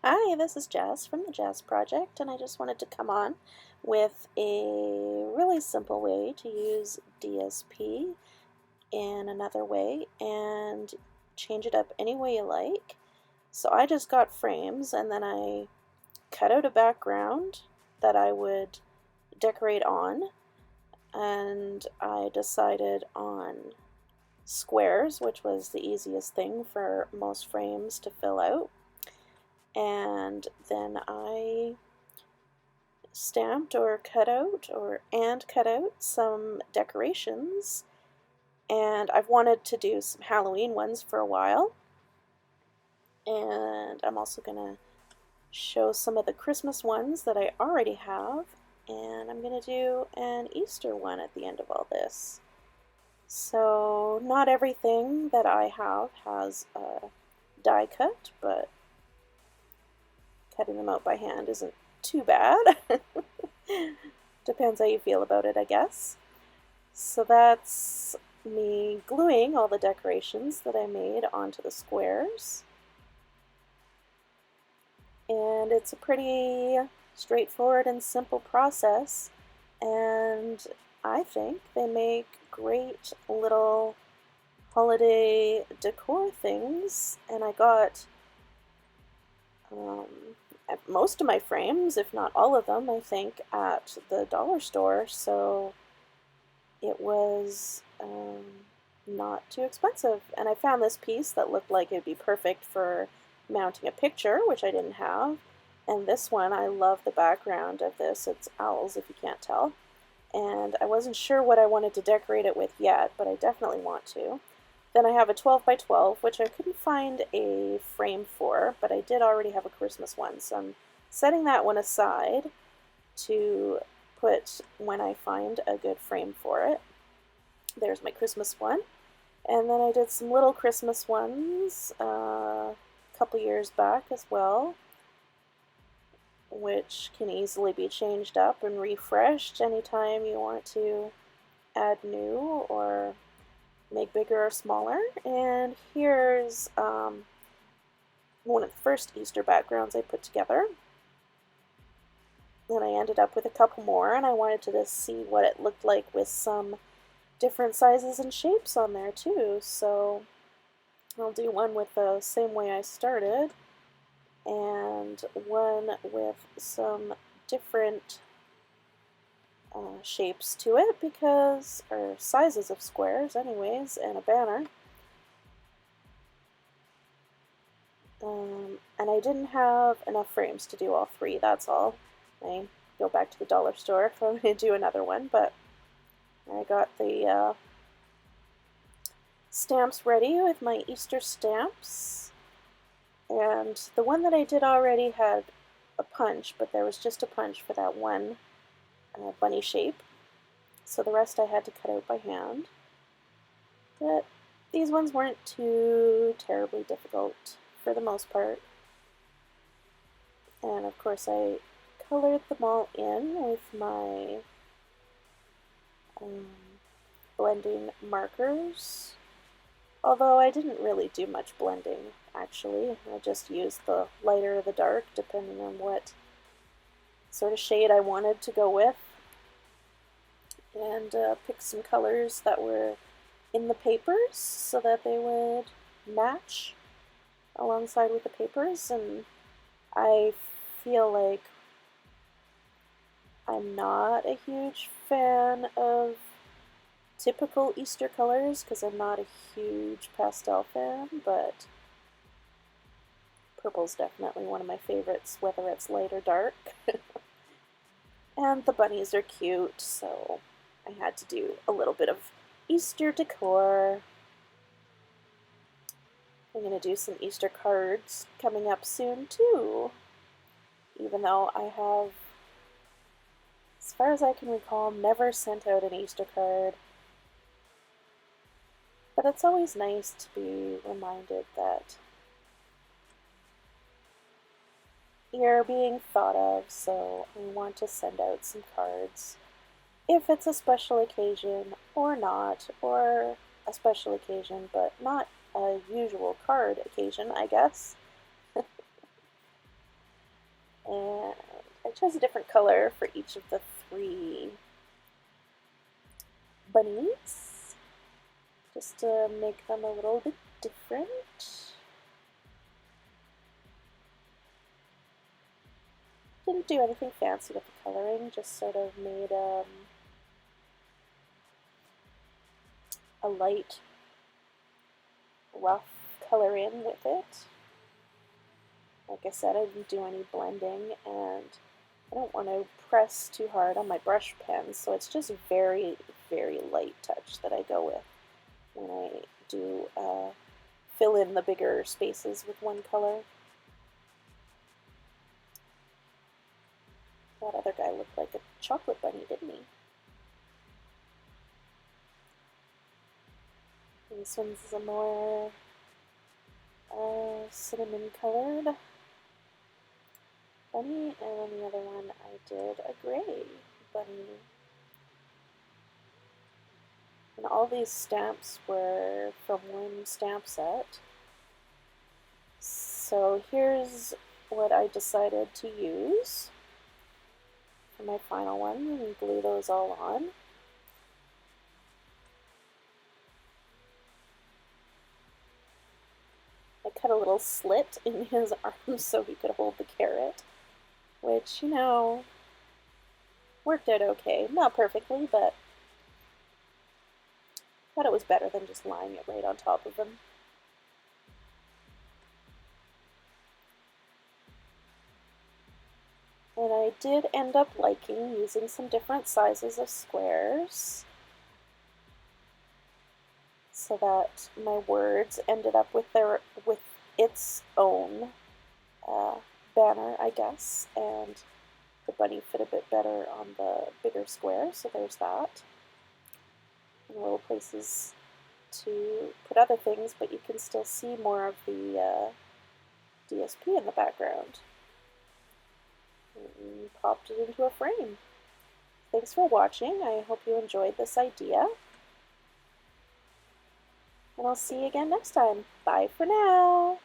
Hi, this is Jess from the Jazz Project, and I just wanted to come on with a really simple way to use DSP in another way and change it up any way you like. So I just got frames and then I cut out a background that I would decorate on, and I decided on squares, which was the easiest thing for most frames to fill out. And then I stamped or cut out and cut out some decorations, and I've wanted to do some Halloween ones for a while, and I'm also gonna show some of the Christmas ones that I already have, and I'm gonna do an Easter one at the end of all this. So not everything that I have has a die cut, but cutting them out by hand isn't too bad. Depends how you feel about it, I guess. So that's me gluing all the decorations that I made onto the squares. And it's a pretty straightforward and simple process, and I think they make great little holiday decor things. And I got most of my frames, if not all of them, I think, at the dollar store, so it was not too expensive. And I found this piece that looked like it would be perfect for mounting a picture, which I didn't have. And this one, I love the background of this. It's owls, if you can't tell. And I wasn't sure what I wanted to decorate it with yet, but I definitely want to. Then I have a 12 by 12, which I couldn't find a frame for, but I did already have a Christmas one, so I'm setting that one aside to put when I find a good frame for it. There's my Christmas one. And then I did some little Christmas ones a couple years back as well, which can easily be changed up and refreshed anytime you want to add new or make bigger or smaller. And here's one of the first Easter backgrounds I put together. And I ended up with a couple more, and I wanted to just see what it looked like with some different sizes and shapes on there too. So I'll do one with the same way I started, and one with some different shapes to it, because, or sizes of squares anyways, and a banner. And I didn't have enough frames to do all three, that's all. I go back to the dollar store if I'm going to do another one, but I got the stamps ready with my Easter stamps. And the one that I did already had a punch, but there was just a punch for that one bunny shape. So the rest I had to cut out by hand. But these ones weren't too terribly difficult for the most part. And of course I colored them all in with my blending markers. Although I didn't really do much blending, actually. I just used the lighter or the dark, depending on what sort of shade I wanted to go with. And picked some colors that were in the papers so that they would match alongside with the papers. And I feel like I'm not a huge fan of typical Easter colors because I'm not a huge pastel fan, but purple's definitely one of my favorites, whether it's light or dark. And the bunnies are cute, so I had to do a little bit of Easter decor. I'm going to do some Easter cards coming up soon too, even though I have, as far as I can recall, never sent out an Easter card. But it's always nice to be reminded that you're being thought of, so I want to send out some cards. If it's a special occasion or not, or a special occasion but not a usual card occasion, I guess. And I chose a different color for each of the 3 bunnies, just to make them a little bit different. Didn't do anything fancy with the coloring, just sort of made a light, rough color in with it. Like I said, I didn't do any blending, and I don't want to press too hard on my brush pen, so it's just very, very light touch that I go with when I do fill in the bigger spaces with one color. That other guy looked like a chocolate bunny, didn't he? And this one's a more cinnamon colored bunny, and then the other one I did a gray bunny. And all these stamps were from one stamp set. So here's what I decided to use for my final one, and glue those all on. I cut a little slit in his arm so he could hold the carrot, which, you know, worked out okay. Not perfectly, but I thought it was better than just lying it right on top of him. And I did end up liking using some different sizes of squares so that my words ended up with its own banner, I guess, and the bunny fit a bit better on the bigger square, so there's that. And little places to put other things, but you can still see more of the DSP in the background. And popped it into a frame. Thanks for watching. I hope you enjoyed this idea. And I'll see you again next time. Bye for now.